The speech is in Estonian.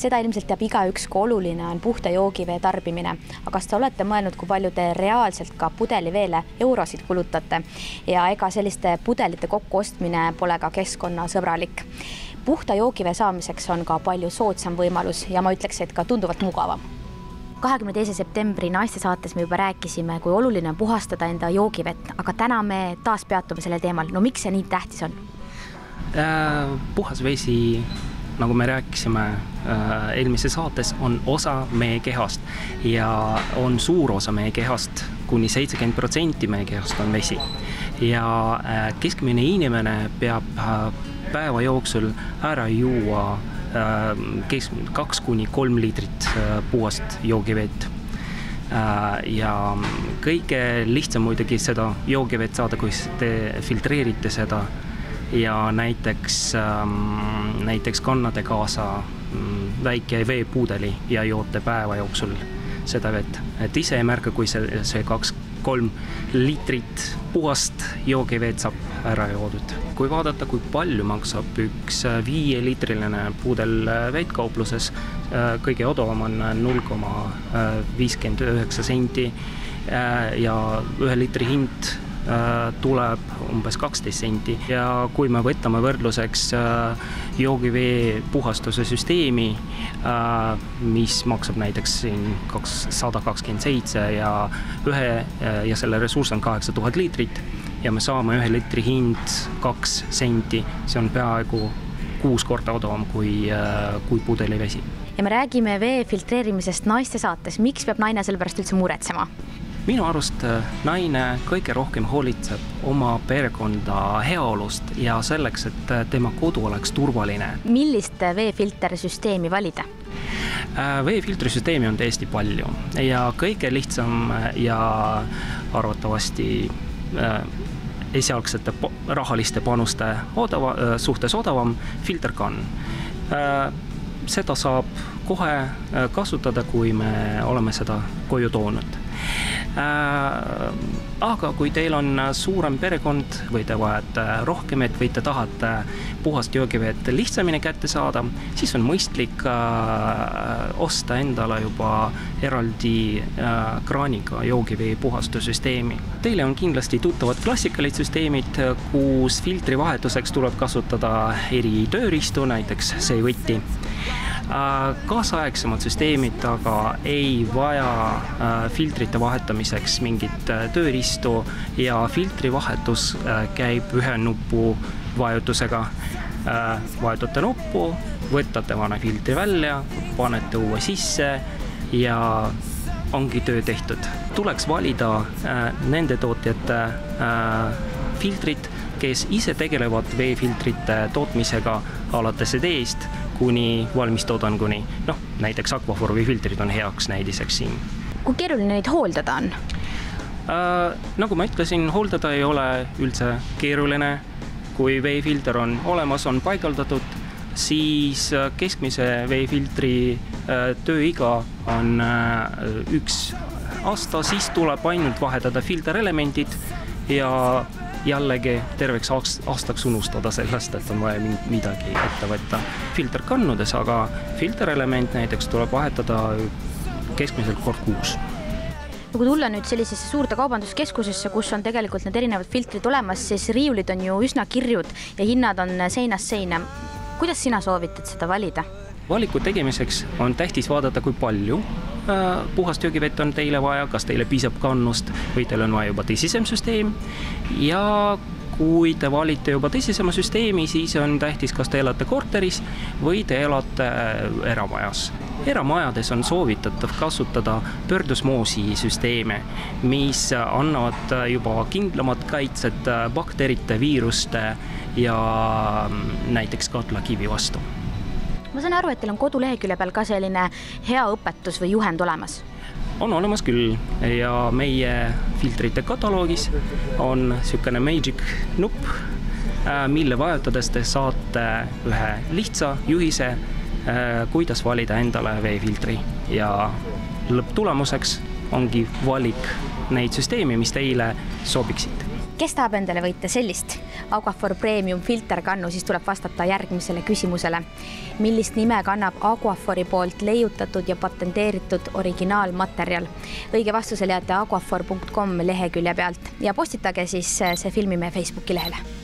Seda ilmselt teab igaüks, kui oluline on puhta joogivee tarbimine. Aga kas te olete mõelnud, kui palju te reaalselt ka pudeliveele eurosid kulutate? Ja ega selliste pudelite kokkuostmine pole ka keskkonnasõbralik. Puhta joogivee saamiseks on ka palju soodsam võimalus ja ma ütleks, et ka tunduvalt mugavam. 22. septembri naistesaates me juba rääkisime, kui oluline on puhastada enda joogivett, aga täna me taas peatume sellel teemal. No miks see nii tähtis on? Puhas vesi, nagu me rääkisime eelmises saates, on osa meie kehast ja on suur osa meie kehast, kuni 70% meie kehast on vesi. Ja keskmine inimene peab päeva jooksul ära juua 2–3 liitrit puhast joogivett. Ja kõige lihtsam muidugi seda joogivett saada, kui te filtreerite seda ja näiteks kannate kaasa väike veepudeli ja joote päeva jooksul seda vett. Et ise ei märka, kui see 2–3 liitrit puhast joogivett saab ära joodud. Kui vaadata, kui palju maksab üks 5-liitriline pudel veetkaupluses, kõige odavam on 0,59 senti ja 1 liitri hind tuleb umbes 12 senti. Ja kui me võtame võrdluseks joogivee puhastuse süsteemi, mis maksab näiteks 127 ja selle ressurss on 8000 liitrit ja me saame 1 liitri hind 2 senti, see on peaaegu 6 korda odavam kui pudelivesi. Ja me räägime vee filtreerimisest naistesaates. Miks peab naine selle pärast üldse muretsema? Minu arust naine kõige rohkem hoolitseb oma perekonda heaolust ja selleks, et tema kodu oleks turvaline. Millist veefiltersüsteemi valida? Veefiltersüsteemi on tõesti palju ja kõige lihtsam ja arvatavasti esialgsete rahaliste panuste suhtes odavam filterkann. Seda saab kohe kasutada, kui me oleme seda koju toonud. Aga kui teil on suurem perekond või te vajate rohkem, et või te tahate puhast joogivett lihtsamini kätte saada, siis on mõistlik osta endale juba eraldi kraaniga joogivee puhastussüsteemi. Teile on kindlasti tuttavad klassikalised süsteemid, kus filtri vahetuseks tuleb kasutada eri tööriistu, näiteks seivõtti. Kaasaegsemad süsteemid aga ei vaja filtrite vahetamiseks mingit tööriistu ja filtri vahetus käib ühe nupu vajutusega. Vajutate nuppu, võtate vana filtri välja, panete uue sisse ja ongi töö tehtud. Tuleks valida nende tootjate filtrid, kes ise tegelevad veefiltrite tootmisega alates ideest kuni valmistoodanguni. Näiteks Aquaforvi filtrid on heaks näidiseks siin. Kui keeruline neid hooldada on? Nagu ma ütlesin, hooldada ei ole üldse keeruline. Kui veefilter on olemas, on paigaldatud, siis keskmise veefiltri tööiga on 1 aasta, siis tuleb ainult vahetada filterelemendid ja jällegi terveks aastaks unustada sellest, et on vaja midagi ette võtta filterkannudes, aga filterelement näiteks tuleb vahetada keskmiselt kord kuus. Kui tulla nüüd sellisesse suurde kaubanduskeskusesse, kus on tegelikult need erinevad filtrid olemas, siis riiulid on ju üsna kirjud ja hinnad on seinast seina. Kuidas sina soovitad seda valida? Valiku tegemiseks on tähtis vaadata, kui palju puhast joogivett on teile vaja, kas teile piisab kannust või teil on vaja juba tõsisem süsteem. Ja kui te valite juba tõsisema süsteemi, siis on tähtis, kas te elate korteris või te elate eramajas. Eramajades on soovitatav kasutada pöördusmoosi süsteeme, mis annavad juba kindlamad kaitset bakterite, viiruste ja näiteks katlakivi vastu. Ma saan aru, et teil on kodulehekülje peal ka selline hea õpetus või juhend olemas. On olemas küll ja meie filtrite kataloogis on selline magic nupp, mille vajutades te saate ühe lihtsa juhise, kuidas valida endale veefiltri ja lõpptulemuseks ongi valik neid süsteemi, mis teile sobiksid. Kes tahab endale võita sellist Aquaphor Premium filterkannu, siis tuleb vastata järgmisele küsimusele. Millist nime kannab Aquaphori poolt leiutatud ja patenteeritud originaalmaterjal? Õige vastuse leiate aquaphor.com lehekülje pealt ja postitage siis see filmi meie Facebooki lehele.